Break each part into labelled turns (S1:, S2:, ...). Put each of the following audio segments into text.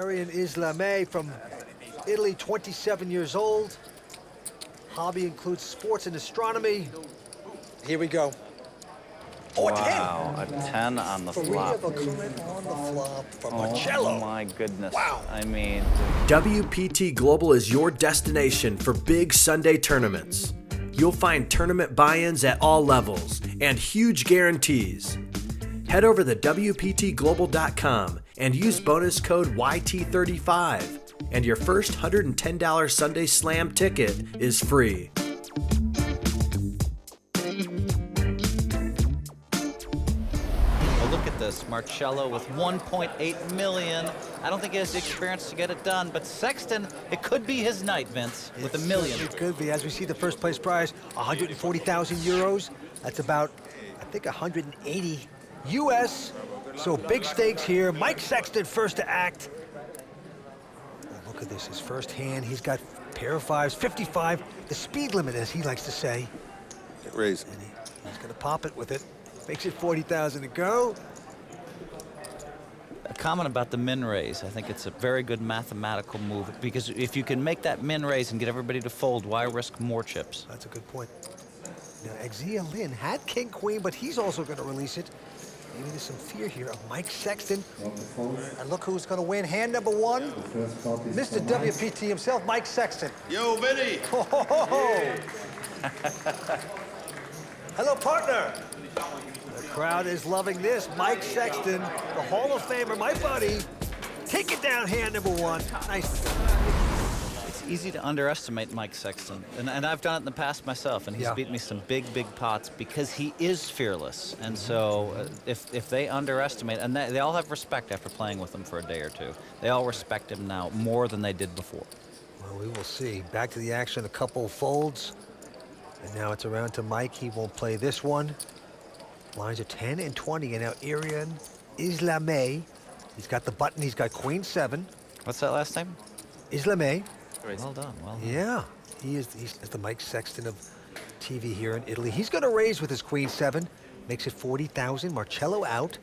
S1: Aryan Islamay from Italy, 27 years old. Hobby includes sports and astronomy. Here we go. Oh,
S2: Wow, a 10 on the flop.
S1: Of a current on the flop from Marcello.
S2: Oh my goodness.
S1: Wow.
S2: I mean,
S3: WPT Global is your destination for big Sunday tournaments. You'll find tournament buy-ins at all levels and huge guarantees. Head over to WPTglobal.com and use bonus code YT35, and your first $110 Sunday Slam ticket is free.
S2: look at this. Marcello with 1.8 million. I don't think he has the experience to get it done, but Sexton, it could be his night, Vince, with $1 million.
S1: It could be. As we see the first place prize, 140,000 euros. That's about, I think, 180 US. So big stakes here. Mike Sexton first to act. Oh, look at this, his first hand. He's got pair of fives, 55, the speed limit, as he likes to say.
S4: Raise.
S1: And he's gonna pop it with it. Makes it 40,000 to go.
S2: A comment about the min raise. I think it's a very good mathematical move, because if you can make that min raise and get everybody to fold, why risk more chips?
S1: That's a good point. Now, Xia Lin had king queen, but he's also going to release it. Maybe there's some fear here of Mike Sexton. And look who's going to win. Hand number one, Mr. WPT himself, Mike Sexton.
S4: Yo, Vinny.
S1: Ho, ho, ho, ho. Hello, partner. The crowd is loving this. Mike Sexton, the Hall of Famer, my buddy. Take it down, hand number one. Nice.
S2: It's easy to underestimate Mike Sexton, and I've done it in the past myself, and he's beat me some big pots because he is fearless. And so if they underestimate, and they all have respect after playing with him for a day or two, they all respect him now more than they did before.
S1: Well, we will see. Back to the action, a couple folds. And now it's around to Mike. He won't play this one. Lines are 10 and 20, and now Erion Islamay. He's got the button. He's got queen 7.
S2: What's that last name?
S1: Islamay.
S2: Well done, well done.
S1: Yeah, he's the Mike Sexton of TV here in Italy. He's going to raise with his queen 7. Makes it 40,000. Marcello out.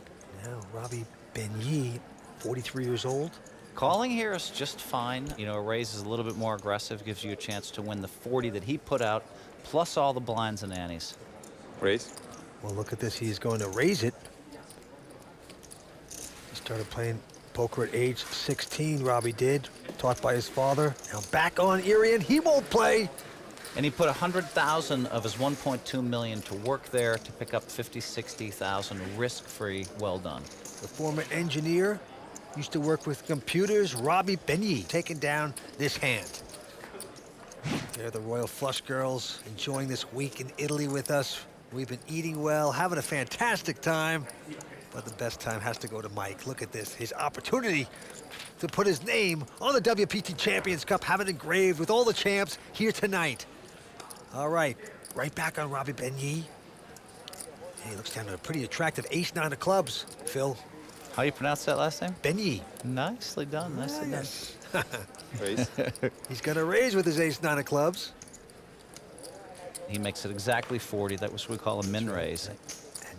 S1: Now Roby Begni, 43 years old.
S2: Calling here is just fine. You know, a raise is a little bit more aggressive, gives you a chance to win the 40 that he put out, plus all the blinds and antes.
S4: Raise.
S1: Well, look at this. He's going to raise it. He started playing poker at age 16, Robbie did, taught by his father. Now back on Erion. He won't play.
S2: And he put 100,000 of his 1.2 million to work there to pick up 50, 60,000 risk-free. Well done.
S1: The former engineer used to work with computers. Roby Begni taking down this hand. They're the Royal Flush girls enjoying this week in Italy with us. We've been eating well, having a fantastic time, but the best time has to go to Mike. Look at this, his opportunity to put his name on the WPT Champions Cup, have it engraved with all the champs here tonight. All right, right back on Roby Begni. And he looks down at a pretty attractive ace-9 of clubs, Phil.
S2: How do you pronounce that last name?
S1: Begni.
S2: Nicely done, nicely done.
S4: Raise.
S1: He's gonna raise with his ace-9 of clubs.
S2: He makes it exactly 40. That was what we call a min raise.
S1: And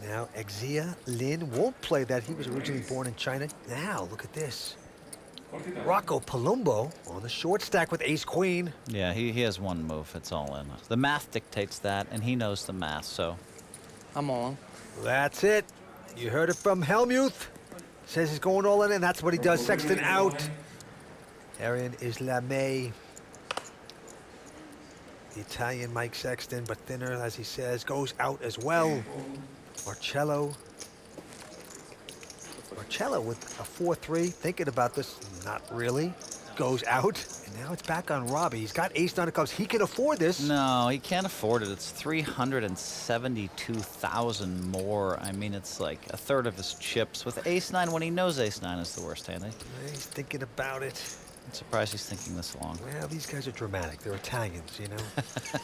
S1: now Xia Lin won't play that. He was originally born in China. Now, look at this. Rocco Palumbo on the short stack with ace-queen.
S2: Yeah, he has one move. It's all in. The math dictates that, and he knows the math, so.
S5: I'm on.
S1: That's it. You heard it from Helmuth. Says he's going all in, and that's what he does. Sexton out. Erion Islamay. The Italian Mike Sexton, but thinner, as he says, goes out as well. Marcello with a 4-3, thinking about this, not really. Goes out, and now it's back on Robbie. He's got ace-9 of clubs. He can afford this.
S2: No, he can't afford it. It's 372,000 more. I mean, it's like a third of his chips. With ace-9, when he knows ace-9 is the worst hand.
S1: He's thinking about it.
S2: I'm surprised he's thinking this long.
S1: Well, these guys are dramatic. They're Italians, you know?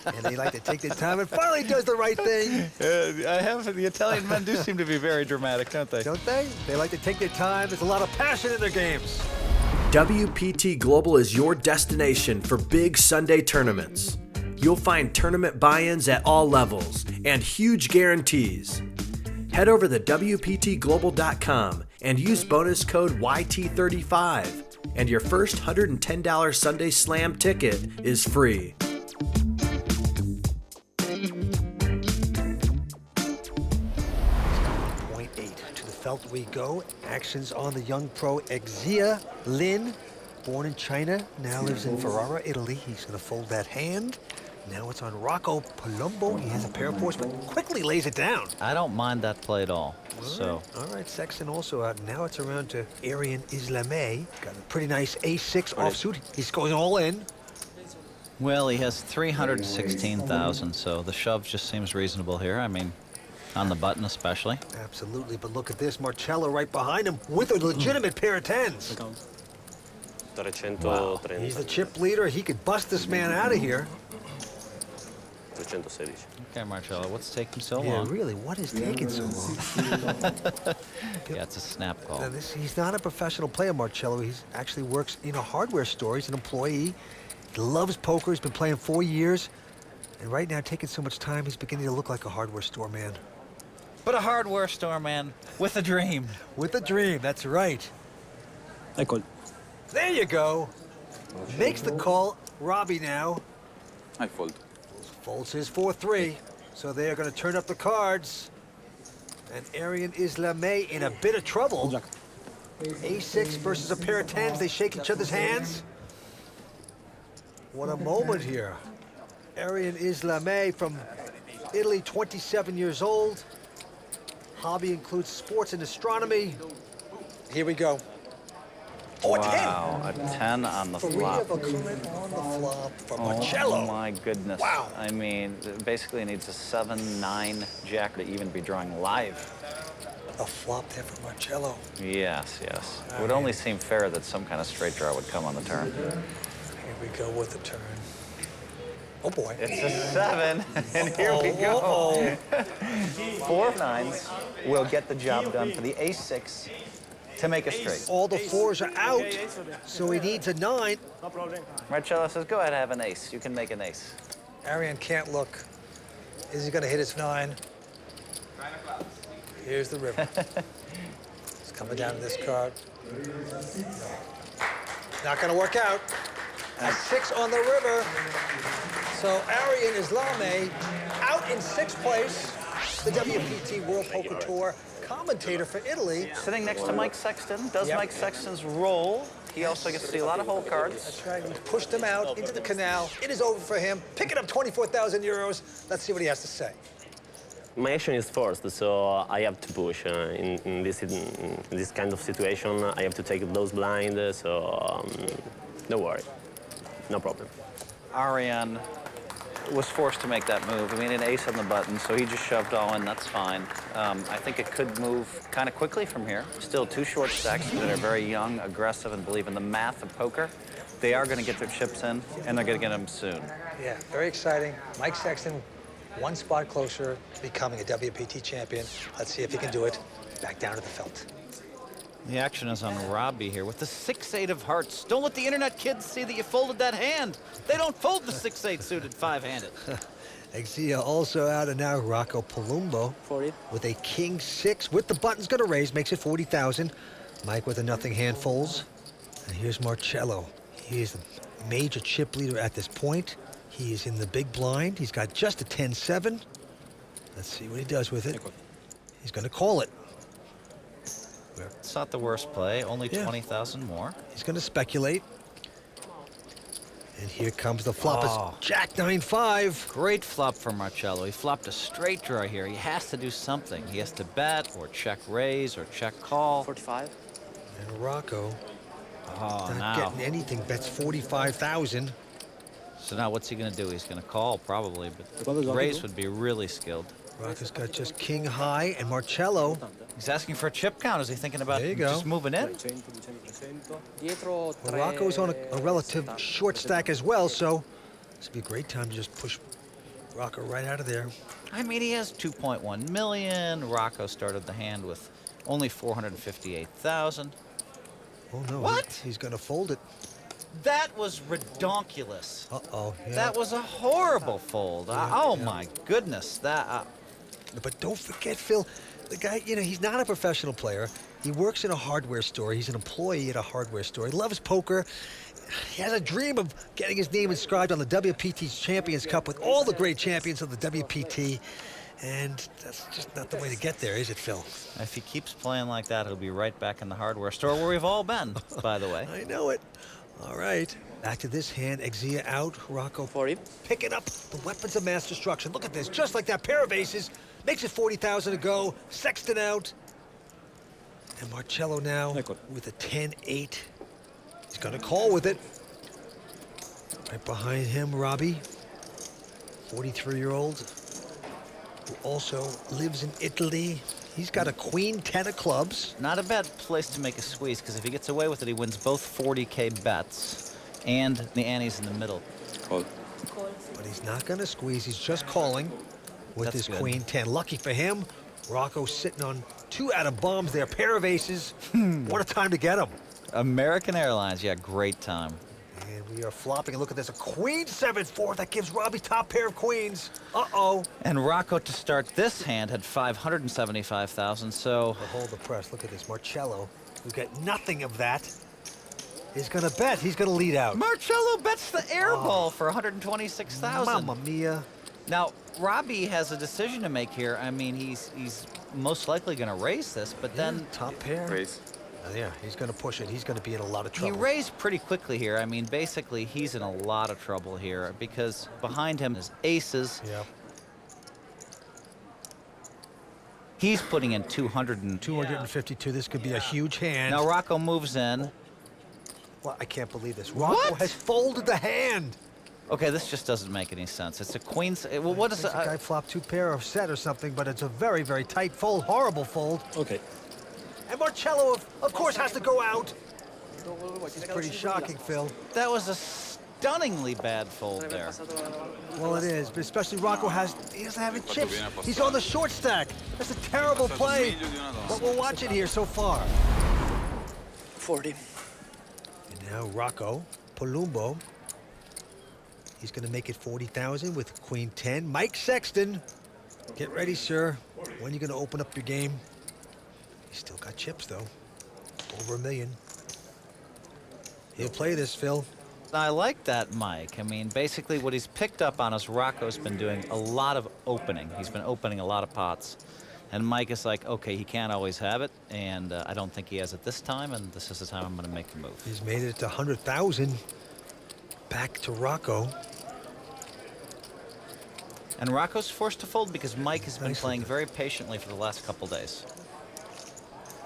S1: And they like to take their time and finally does the right thing.
S2: The Italian men do seem to be very dramatic, don't they?
S1: Don't they? They like to take their time. There's a lot of passion in their games.
S3: WPT Global is your destination for big Sunday tournaments. You'll find tournament buy-ins at all levels and huge guarantees. Head over to WPTglobal.com and use bonus code YT35, And your first $110 Sunday Slam ticket is free.
S1: Point 8 to the felt we go. Actions on the young pro Xia Lin, born in China, now lives in Ferrara, Italy. He's going to fold that hand. Now it's on Rocco Palumbo. He has a pair of fours, but quickly lays it down.
S2: I don't mind that play at all.
S1: All right, Sexton also out. Now it's around to Erion Islamay. Got a pretty nice ace-6 offsuit. He's going all in.
S2: Well, he has 316,000, so the shove just seems reasonable here. I mean, on the button especially.
S1: Absolutely, but look at this. Marcello right behind him with a legitimate pair of tens.
S2: Wow.
S1: He's the chip leader. He could bust this man out of here.
S2: Okay, Marcello, what's taking so
S1: Yeah,
S2: long?
S1: really, what is taking so long?
S2: Yeah, it's a snap call.
S1: Now, he's not a professional player, Marcello. He actually works in a hardware store. He's an employee. He loves poker. He's been playing 4 years. And right now, taking so much time, he's beginning to look like a hardware store man.
S2: But a hardware store man with a dream.
S1: With a dream, that's right.
S5: I call.
S1: There you go. Makes the call. Robbie now.
S5: I fold.
S1: Folds his 4-3. So they're going to turn up the cards. And Aryan Islamay in a bit of trouble. A6 versus a pair of tens. They shake each other's hands. What a moment here. Aryan Islamay from Italy, 27 years old. Hobby includes sports and astronomy. Here we go. Oh,
S2: Wow, a 10 on the flop.
S1: on the flop for Marcello.
S2: Oh my goodness.
S1: Wow.
S2: I mean, basically it needs a 7-9 jack to even be drawing live.
S1: A flop there for Marcello.
S2: Yes, yes. It would only seem fair that some kind of straight draw would come on the turn.
S1: Here we go with the turn. Oh boy.
S2: It's a 7, and here we go. 4 of 9s will get the job done for the ace-6 to make a straight.
S1: All the 4s are out, so he needs a 9.
S2: Marcello says, go ahead, have an ace. You can make an ace.
S1: Aryan can't look. Is he going to hit his 9? Here's the river. It's coming down to this card. Not going to work out. A 6 on the river. So Aryan Islamay out in 6th place. The WPT World Poker Tour commentator for Italy.
S2: Sitting next to Mike Sexton, does
S1: Yep.
S2: Mike Sexton's roll. He also gets to see a lot of hole cards.
S1: That's right. He pushed him out into the canal. It is over for him. Picking up 24,000 euros. Let's see what he has to say.
S6: My action is first, so I have to push. In this kind of situation, I have to take those blind, so don't worry, no problem.
S2: Aryan was forced to make that move. I mean, an ace on the button, so he just shoved all in. That's fine. I think it could move kind of quickly from here. Still 2 short stacks that are very young, aggressive, and believe in the math of poker. They are going to get their chips in, and they're going to get them soon.
S1: Yeah, very exciting. Mike Sexton, 1 spot closer to becoming a WPT champion. Let's see if he can do it. Back down to the felt.
S2: The action is on Robbie here with the 6-8 of hearts. Don't let the internet kids see that you folded that hand. They don't fold the 6-8 suited 5-handed.
S1: Xia also out, and now Rocco Palumbo
S5: 40.
S1: with a king 6 with the buttons going to raise, makes it 40,000. Mike with a nothing hand folds. And here's Marcello. He is the major chip leader at this point. He is in the big blind. He's got just a 10-7. Let's see what he does with it. He's going to call it.
S2: It's not the worst play, only
S1: Yeah.
S2: 20,000 more.
S1: He's going to speculate. And here comes the flop.
S2: Oh.
S1: It's Jack 9-5.
S2: Great flop for Marcello. He flopped a straight draw here. He has to do something. He has to bet or check raise or check call.
S5: 45.
S1: And Rocco,
S2: Oh,
S1: not
S2: now.
S1: getting anything, bets 45,000.
S2: So now what's he going to do? He's going to call probably, but raise would be really skilled.
S1: Rocco's got just king high, and Marcello,
S2: He's asking for a chip count. Is he thinking about
S1: There you go.
S2: just moving in?
S5: Dietro
S1: well, Rocco's on a relative short stack as well, so this would be a great time to just push Rocco right out of there.
S2: I mean, he has 2.1 million. Rocco started the hand with only 458,000.
S1: Oh, no.
S2: What?
S1: He's going to fold it.
S2: That was redonkulous.
S1: Uh-oh. Yeah.
S2: That was a horrible fold. Oh, my goodness. That.
S1: But don't forget, Phil, the guy, you know, he's not a professional player. He works in a hardware store. He's an employee at a hardware store. He loves poker. He has a dream of getting his name inscribed on the WPT's Champions Cup with all the great champions of the WPT. And that's just not the way to get there, is it, Phil?
S2: If he keeps playing like that, he'll be right back in the hardware store where we've all been, by the way.
S1: I know it. All right. Back to this hand. Xia out. Rocco
S5: 40.
S1: picking up the weapons of mass destruction. Look at this. Just like that pair of aces. Makes it 40,000 to go. Sexton out. And Marcello now with a 10-8. He's going to call with it. Right behind him, Roby, 43-year-old, who also lives in Italy. He's got a queen 10 of clubs.
S2: Not a bad place to make a squeeze, because if he gets away with it, he wins both 40K bets and the antes in the middle.
S4: Call.
S1: But he's not going to squeeze. He's just calling with
S2: That's
S1: his
S2: good.
S1: queen 10. Lucky for him, Rocco's sitting on 2 out of bombs there. Pair of aces. What a time to get him.
S2: American Airlines, yeah, great time.
S1: And we are flopping. And look at this, a queen 7-4. That gives Robbie top pair of queens. Uh-oh.
S2: And Rocco, to start this hand, had 575,000, so...
S1: But hold the press. Look at this. Marcello, who got nothing of that, is going to bet. He's going to lead out.
S2: Marcello bets the air ball for 126,000.
S1: Mamma mia.
S2: Now, Robbie has a decision to make here. I mean, he's most likely going to raise this, but then...
S1: Top pair.
S4: Raise.
S1: Yeah, he's going to push it. He's going to be in a lot of
S2: He
S1: trouble.
S2: raised pretty quickly here. I mean, basically, he's in a lot of trouble here because behind him is aces.
S1: Yeah.
S2: He's putting in 200
S1: 252. This could be a huge hand.
S2: Now Rocco moves in.
S1: Well, I can't believe this. Rocco
S2: What?
S1: has folded the hand.
S2: Okay, this just doesn't make any sense. It's a queen. Well, what is
S1: Thinks the guy
S2: it?
S1: flopped 2 pair of set or something, but it's a very, very tight fold. Horrible fold.
S5: Okay.
S1: And Marcello, of course, has to go out. It's pretty shocking, Phil.
S2: That was a stunningly bad fold there.
S1: Well, it is, but especially Rocco he doesn't have any chips. He's on the short stack. That's a terrible play. But we'll watch it here so far.
S5: 40.
S1: And now Rocco Palumbo. He's going to make it 40,000 with queen 10. Mike Sexton, get ready, sir. When are you going to open up your game? He's still got chips, though. Over $1 million. He'll play this, Phil.
S2: I like that, Mike. I mean, basically what he's picked up on is Rocco's been doing a lot of opening. He's been opening a lot of pots. And Mike is like, okay, he can't always have it, and I don't think he has it this time, and this is the time I'm going to make the move.
S1: He's made it to 100,000. Back to Rocco.
S2: And Rocco's forced to fold because Mike has been
S1: Nicely
S2: playing
S1: done.
S2: very patiently for the last couple days.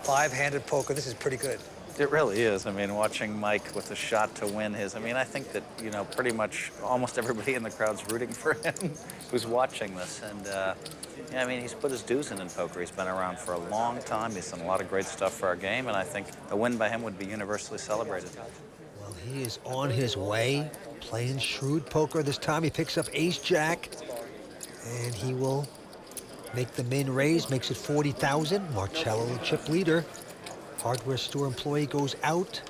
S1: 5-handed poker. This is pretty good.
S7: It really is. I mean, watching Mike with a shot to win his, I mean, I think that, you know, pretty much almost everybody in the crowd's rooting for him who's watching this. And, yeah, I mean, he's put his dues in poker. He's been around for a long time. He's done a lot of great stuff for our game, and I think a win by him would be universally celebrated.
S1: Well, he is on his way, playing shrewd poker. This time he picks up ace-jack, and he will make the min raise, makes it 40,000. Marcello, the chip leader. Hardware store employee goes out,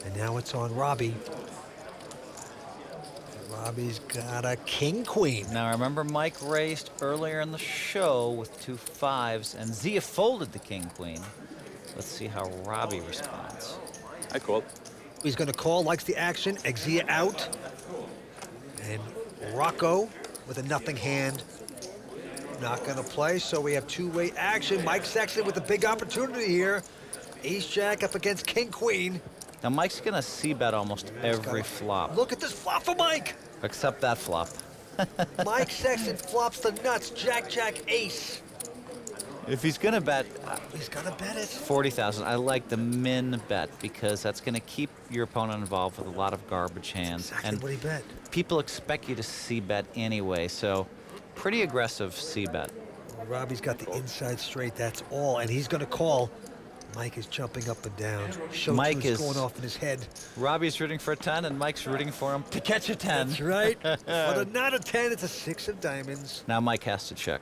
S1: and now it's on Robbie. Robbie's got a king-queen.
S2: Now, remember Mike raised earlier in the show with 2 5s, and Xia folded the king-queen. Let's see how Robbie responds.
S4: I call.
S1: He's going to call, likes the action. Xia out. And Rocco with a nothing hand. Not going to play, so we have two-way action. Mike Sexton with a big opportunity here. Ace-jack up against king-queen.
S2: Now, Mike's going to c-bet almost every flop,
S1: Look at this flop for Mike.
S2: except that flop.
S1: Mike Sexton flops the nuts. Jack, ace.
S2: If he's going to bet
S1: He's going to bet it.
S2: 40,000, I like the min bet because that's going to keep your opponent involved with a lot of garbage hands.
S1: Exactly
S2: And
S1: what he bet.
S2: people expect you to c-bet anyway, so pretty aggressive c-bet.
S1: Robbie's got the inside straight, that's all. And he's going to call. Mike is jumping up and down.
S2: Mike is
S1: going off in his head.
S2: Robbie's rooting for a 10, and Mike's rooting for him to catch a 10.
S1: That's right. But not a 10, it's a 6 of diamonds.
S2: Now Mike has to check.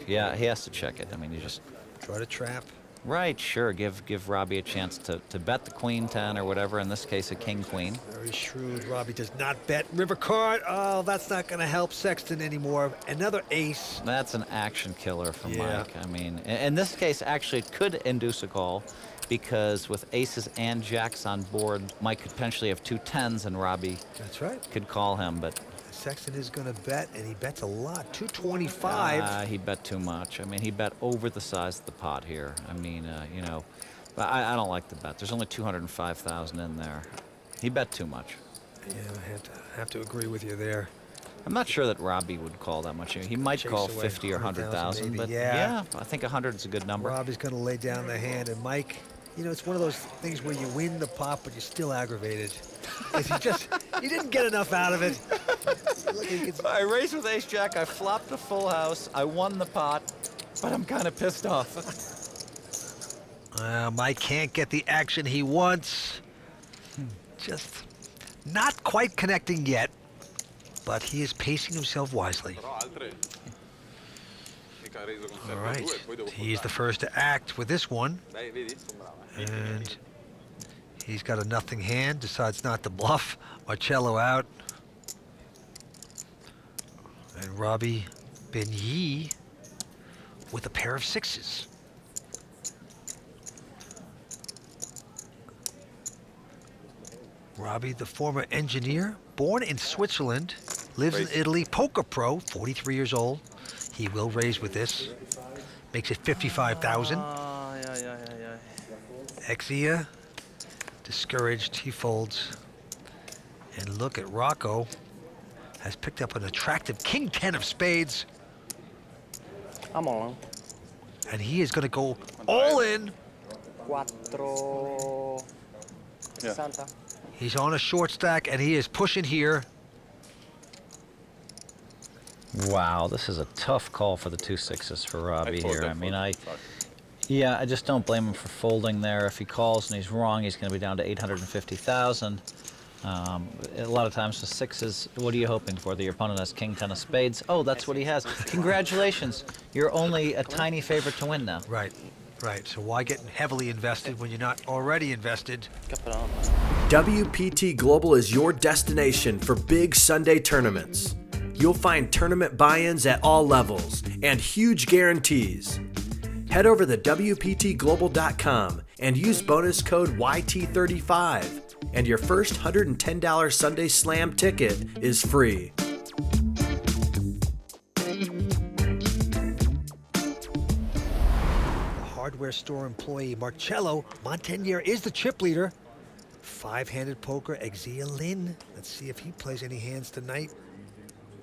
S2: Yeah, he has to check it. I mean, you just...
S1: Try to trap.
S2: Right, sure. Give Robbie a chance to bet the queen 10 or whatever. In this case, a king queen.
S1: Very shrewd. Robbie does not bet river card. Oh, that's not going to help Sexton anymore. Another ace.
S2: That's an action killer from
S1: Yeah.
S2: Mike. I mean, in this case, actually, it could induce a call because with aces and jacks on board, Mike could potentially have 2 10s and Robbie
S1: That's right.
S2: could call him, but
S1: Sexton is going to bet, and he bets a lot. 225.
S2: he bet too much. I mean, he bet over the size of the pot here. I mean, you know, but I don't like the bet. There's only 205,000 in there. He bet too much.
S1: Yeah, I have to agree with you there.
S2: I'm not sure that Robbie would call that much. He might
S1: Chase
S2: call
S1: away
S2: 50 or 100,000,
S1: maybe.
S2: but
S1: Yeah.
S2: I think 100 is a good number.
S1: Robbie's going to lay down the hand, and Mike, you know, it's one of those things where you win the pot, but you're still aggravated. 'Cause you didn't get enough out of it. Look,
S2: I raised with ace-jack, I flopped a full house, I won the pot, but I'm kind of pissed off.
S1: Mike can't get the action he wants. Just not quite connecting yet, but he is pacing himself wisely. All right, he's the first to act with this one. And he's got a nothing hand, decides not to bluff. Marcello out. And Roby Begni with a pair of sixes. Robbie, the former engineer, born in Switzerland, lives in Italy, poker pro, 43 years old. He will raise with this. Makes it 55,000. Xia, discouraged, he folds. And look at Rocco, has picked up an attractive king 10 of spades.
S5: I'm on.
S1: And he is going to go all in.
S5: 460.
S1: He's on a short stack, and he is pushing here.
S2: Wow, this is a tough call for the 2 6s for Robbie here. I mean, I just don't blame him for folding there. If he calls and he's wrong, he's going to be down to 850,000. A lot of times the 6s, what are you hoping for? That your opponent has king 10 of spades? Oh, that's what he has. Congratulations. You're only a tiny favorite to win now.
S1: Right, right. So why get heavily invested when you're not already invested?
S3: WPT Global is your destination for big Sunday tournaments. You'll find tournament buy-ins at all levels and huge guarantees. Head over to WPTglobal.com and use bonus code YT35, and your first $110 Sunday Slam ticket is free.
S1: The hardware store employee Marcello Montagner is the chip leader. 5-handed poker, Xia Lin. Let's see if he plays any hands tonight.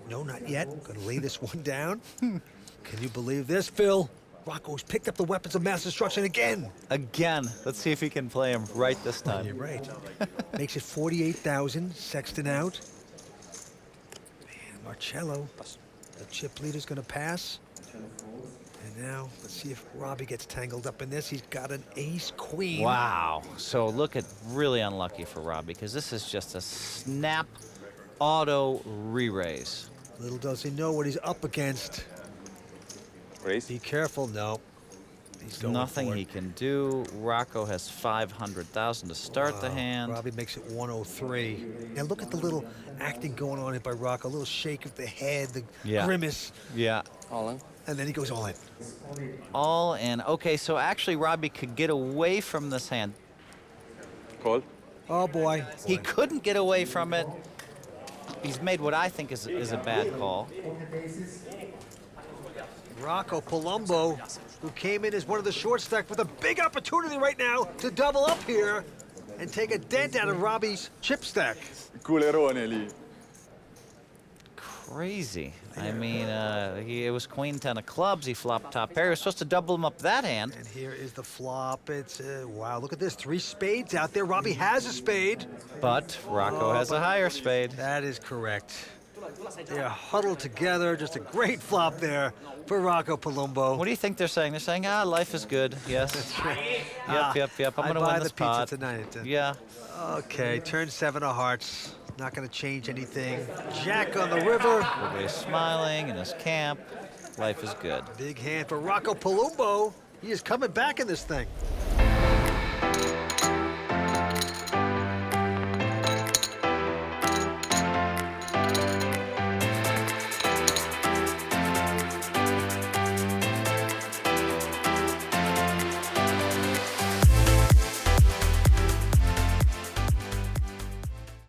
S1: No, not yet. Gonna lay this one down. Can you believe this, Phil? Rocco's picked up the weapons of mass destruction again.
S2: Again. Let's see if he can play him right this time.
S1: You're right. Makes it 48,000. Sexton out. Man, Marcello, the chip leader's gonna pass. And now, let's see if Robbie gets tangled up in this. He's got an ace-queen.
S2: Wow. So look at really unlucky for Robbie, because this is just a snap auto re-raise.
S1: Little does he know what he's up against.
S4: Raise.
S1: Be careful. No. He's going
S2: Nothing
S1: for it.
S2: he can do. Rocco has 500,000 to start the
S1: Wow.
S2: hand.
S1: Robbie makes it 103. Now look at the little acting going on here by Rocco. A little shake of the head, the grimace,
S2: Yeah.
S5: All in.
S1: and then he goes all in.
S2: All in. Okay, so actually Robbie could get away from this hand.
S4: Call.
S1: Oh boy.
S2: He couldn't get away from it. He's made what I think is a bad call.
S1: Rocco Palumbo, who came in as one of the short stack with a big opportunity right now to double up here and take a dent out of Robbie's chip stack.
S4: Culerone lì.
S2: Crazy. I mean, it was queen 10 of clubs. He flopped top pair. He was supposed to double him up that hand.
S1: And here is the flop. It's, wow, look at this. 3 spades out there. Robbie has a spade.
S2: But Rocco has a higher spade.
S1: That is correct. They are huddled together. Just a great flop there for Rocco Palumbo.
S2: What do you think they're saying? They're saying, life is good. Yes. Yep. I'm going to win this pot.
S1: I buy the pizza tonight.
S2: Yeah.
S1: Okay, turn 7 of hearts. Not going to change anything. Jack on the river.
S2: Everybody's smiling in his camp. Life is good.
S1: Big hand for Rocco Palumbo. He is coming back in this thing.